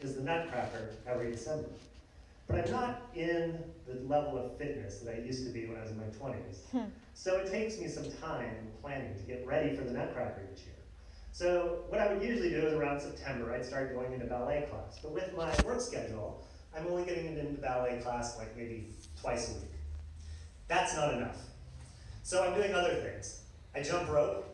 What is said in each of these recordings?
is the Nutcracker every December. But I'm not in the level of fitness that I used to be when I was in my 20s. So it takes me some time and planning to get ready for the Nutcracker each year. So what I would usually do is around September, I'd start going into ballet class. But with my work schedule, I'm only getting into ballet class like maybe twice a week. That's not enough. So I'm doing other things. I jump rope,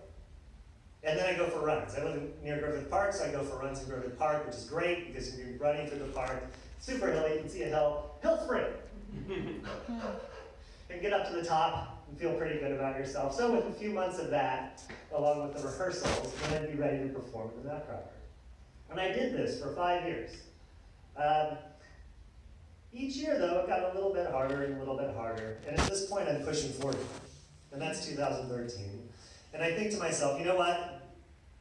and then I go for runs. I live near Griffith Park, so I go for runs in Griffith Park, which is great because you're running through the park. Super hilly, you can see a hill sprint. And get up to the top and feel pretty good about yourself. So with a few months of that, along with the rehearsals, then I'd be ready to perform at the Nutcracker. And I did this for 5 years. Each year, though, it got a little bit harder and a little bit harder. And at this point, I'm pushing 40. And that's 2013. And I think to myself, you know what?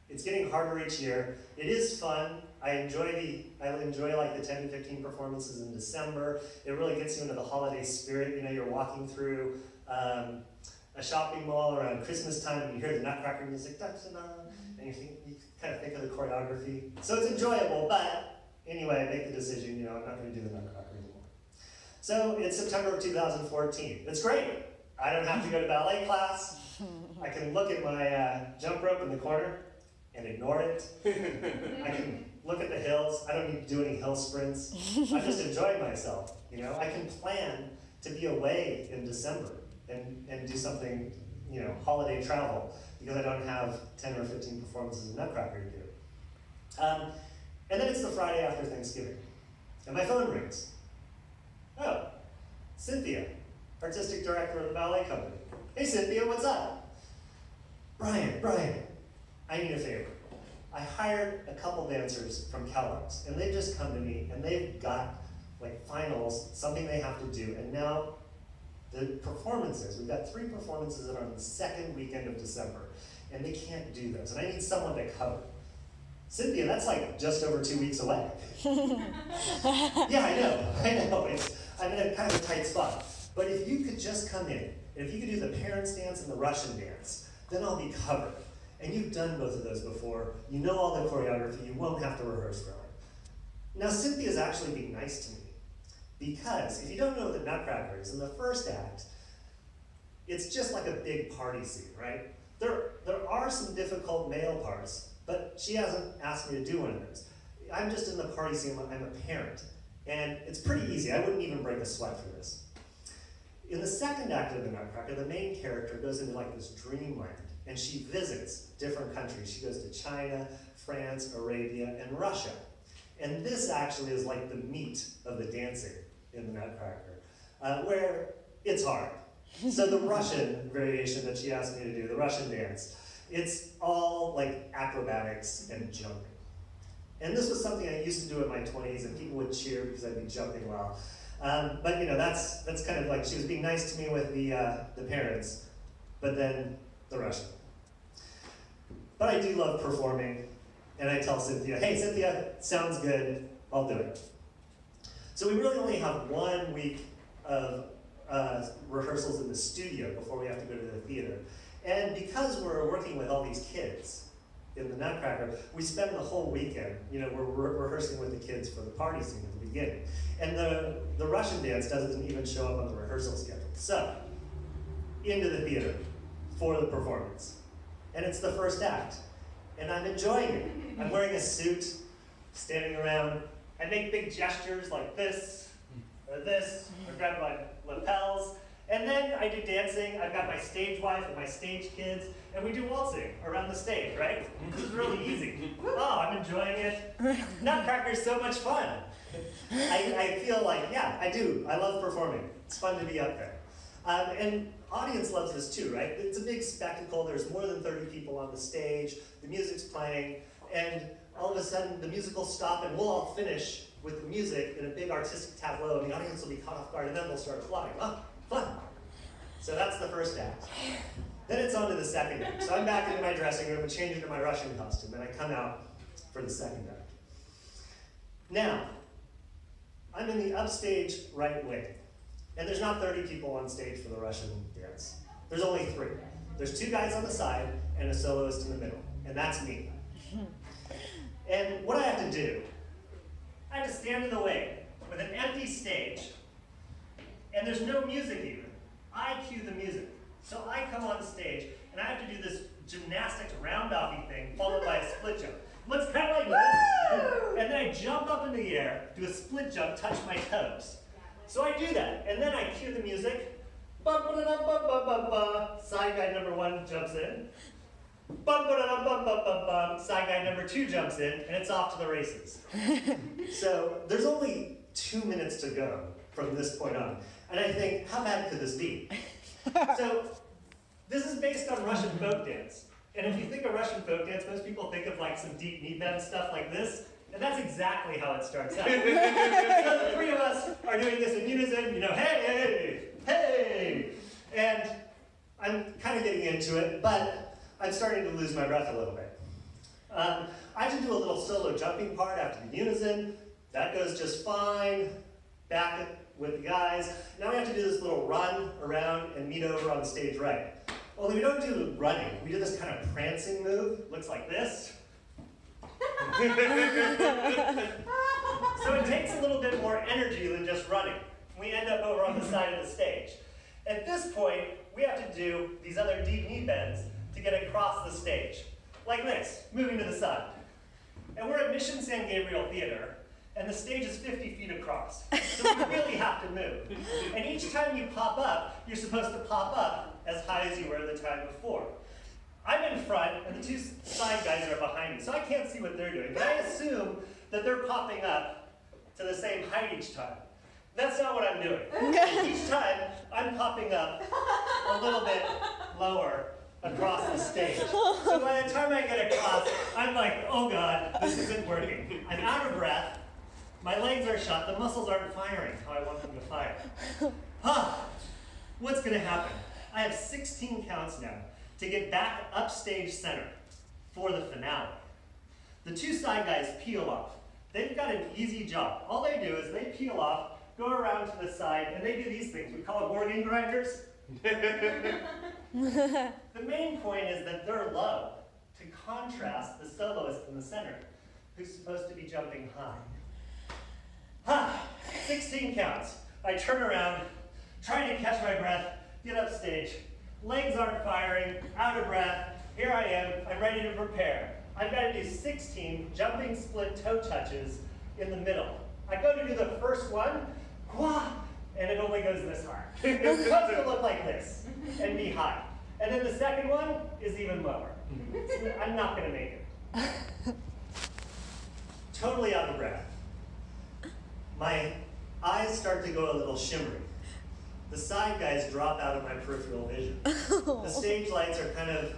It's getting harder each year. It is fun. I enjoy like the 10 to 15 performances in December. It really gets you into the holiday spirit. You know, you're walking through a shopping mall around Christmas time and you hear the Nutcracker music, da-da-da, and you kind of think of the choreography. So it's enjoyable, but anyway, I make the decision, you know, I'm not going to do the Nutcracker anymore. So it's September of 2014. It's great. I don't have to go to ballet class. I can look at my jump rope in the corner and ignore it. I can look at the hills. I don't need to do any hill sprints. I'm just enjoying myself. You know, I can plan to be away in December and do something, you know, holiday travel because I don't have 10 or 15 performances in Nutcracker to do. And then it's the Friday after Thanksgiving, and my phone rings. Oh, Cynthia, artistic director of the ballet company. Hey Cynthia, what's up? Brian, I need a favor. I hired a couple dancers from Kellogg's, and they've just come to me, and they've got like finals, something they have to do, and now the performances, we've got 3 performances that are on the second weekend of December, and they can't do those, and I need someone to cover. Cynthia, that's like just over 2 weeks away. Yeah, I know. I'm in a kind of a tight spot. But if you could just come in, and if you could do the parents' dance and the Russian dance, then I'll be covered. And you've done both of those before. You know all the choreography. You won't have to rehearse for it. Now, Cynthia's actually being nice to me. Because if you don't know what the Nutcracker is, in the first act, it's just like a big party scene, right? There are some difficult male parts, but she hasn't asked me to do one of those. I'm just in the party scene. I'm a parent. And it's pretty easy. I wouldn't even break a sweat for this. In the second act of the Nutcracker, the main character goes into like this dreamland, and she visits different countries. She goes to China, France, Arabia, and Russia. And this actually is like the meat of the dancing in the Nutcracker, where it's hard. So the Russian variation that she asked me to do, the Russian dance, it's all like acrobatics and jumping. And this was something I used to do in my 20s, and people would cheer because I'd be jumping well. But you know, that's kind of like, she was being nice to me with the parents, but then the Russian. But I do love performing, and I tell Cynthia, hey Cynthia, sounds good, I'll do it. So we really only have 1 week of rehearsals in the studio before we have to go to the theater. And because we're working with all these kids in the Nutcracker, we spend the whole weekend, you know, we're rehearsing with the kids for the party scene at the beginning. And the Russian dance doesn't even show up on the rehearsal schedule. So, into the theater for the performance. And it's the first act. And I'm enjoying it. I'm wearing a suit, standing around. I make big gestures like this, or grab my lapels. And then I do dancing. I've got my stage wife and my stage kids, and we do waltzing around the stage, right? This is really easy. Oh, I'm enjoying it. Nutcracker's so much fun. I feel like, yeah, I do. I love performing. It's fun to be up there. And audience loves this too, right? It's a big spectacle. There's more than 30 people on the stage. The music's playing, and all of a sudden the music will stop, and we'll all finish with the music in a big artistic tableau, and the audience will be caught off guard, and then they'll start applauding. Oh, fun. So that's the first act. Then it's on to the second act. So I'm back in my dressing room and change into my Russian costume, and I come out for the second act. Now, I'm in the upstage right wing, and there's not 30 people on stage for the Russian dance. There's only 3. There's 2 guys on the side and a soloist in the middle, and that's me. And what I have to do, I have to stand in the wing with an empty stage, and there's no music even. I cue the music. So I come on stage, and I have to do this gymnastics round-offy thing, followed by a split jump. It looks kind of like this, and then I jump up in the air, do a split jump, touch my toes. So I do that, and then I cue the music. Ba-ba-da-da-ba-ba-ba-ba. Side guy number 1 jumps in. Ba-ba-da-da-ba-ba-ba-ba. Side guy number 2 jumps in, and it's off to the races. So there's only 2 minutes to go from this point on. And I think, how bad could this be? So this is based on Russian folk dance. And if you think of Russian folk dance, most people think of like some deep knee bend stuff like this. And that's exactly how it starts out. So the 3 of us are doing this in unison, you know, hey, hey. And I'm kind of getting into it, but I'm starting to lose my breath a little bit. I have to do a little solo jumping part after the unison. That goes just fine. Back with the guys. Now we have to do this little run around and meet over on stage right. Only we don't do running. We do this kind of prancing move. Looks like this. So it takes a little bit more energy than just running. We end up over on the side of the stage. At this point, we have to do these other deep knee bends to get across the stage. Like this, moving to the side. And we're at Mission San Gabriel Theater, and the stage is 50 feet across. So we really have to move. And each time you pop up, you're supposed to pop up as high as you were the time before. I'm in front, and the 2 side guys are behind me, so I can't see what they're doing. But I assume that they're popping up to the same height each time. That's not what I'm doing. Each time, I'm popping up a little bit lower across the stage. So by the time I get across, I'm like, oh God, this isn't working. I'm out of breath. My legs are shut. The muscles aren't firing how I want them to fire. What's going to happen? I have 16 counts now to get back upstage center for the finale. The 2 side guys peel off. They've got an easy job. All they do is they peel off, go around to the side, and they do these things. We call it organ grinders. The main point is that they're low to contrast the soloist in the center, who's supposed to be jumping high. 16 counts. I turn around, trying to catch my breath, get up stage. Legs aren't firing, out of breath. Here I am, I'm ready to prepare. I've got to do 16 jumping split toe touches in the middle. I go to do the first one, and it only goes this high. It's supposed to look like this and be high. And then the second one is even lower. I'm not going to make it. Totally out of breath. My eyes start to go a little shimmery. The side guys drop out of my peripheral vision. The stage lights are kind of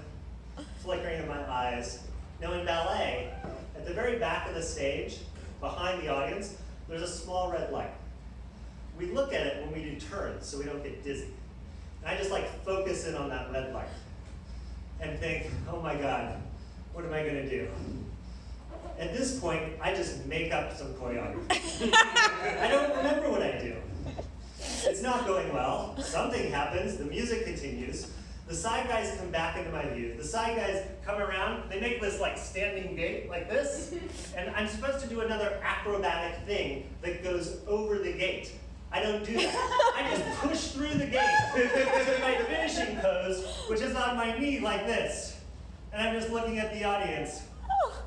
flickering in my eyes. Now in ballet, at the very back of the stage, behind the audience, there's a small red light. We look at it when we do turns so we don't get dizzy. And I just like focus in on that red light and think, oh my God, what am I going to do? At this point, I just make up some choreography. I don't remember what I do. It's not going well. Something happens. The music continues. The side guys come back into my view. The side guys come around. They make this like standing gate like this. And I'm supposed to do another acrobatic thing that goes over the gate. I don't do that. I just push through the gate to my finishing pose, which is on my knee like this. And I'm just looking at the audience.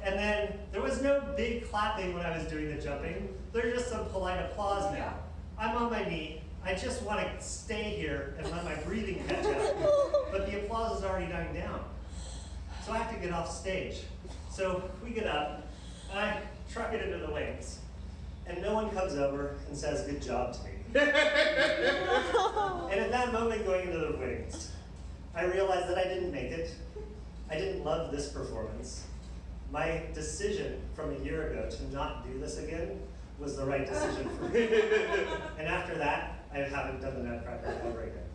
And then there was no big clapping when I was doing the jumping. There's just some polite applause now. I'm on my knee. I just want to stay here and let my breathing catch up. But the applause is already dying down. So I have to get off stage. So we get up, and I truck it into the wings. And no one comes over and says, good job to me. And at that moment going into the wings, I realized that I didn't make it. I didn't love this performance. My decision from a year ago to not do this again was the right decision for me. And after that, I haven't done the Nutracker ever again.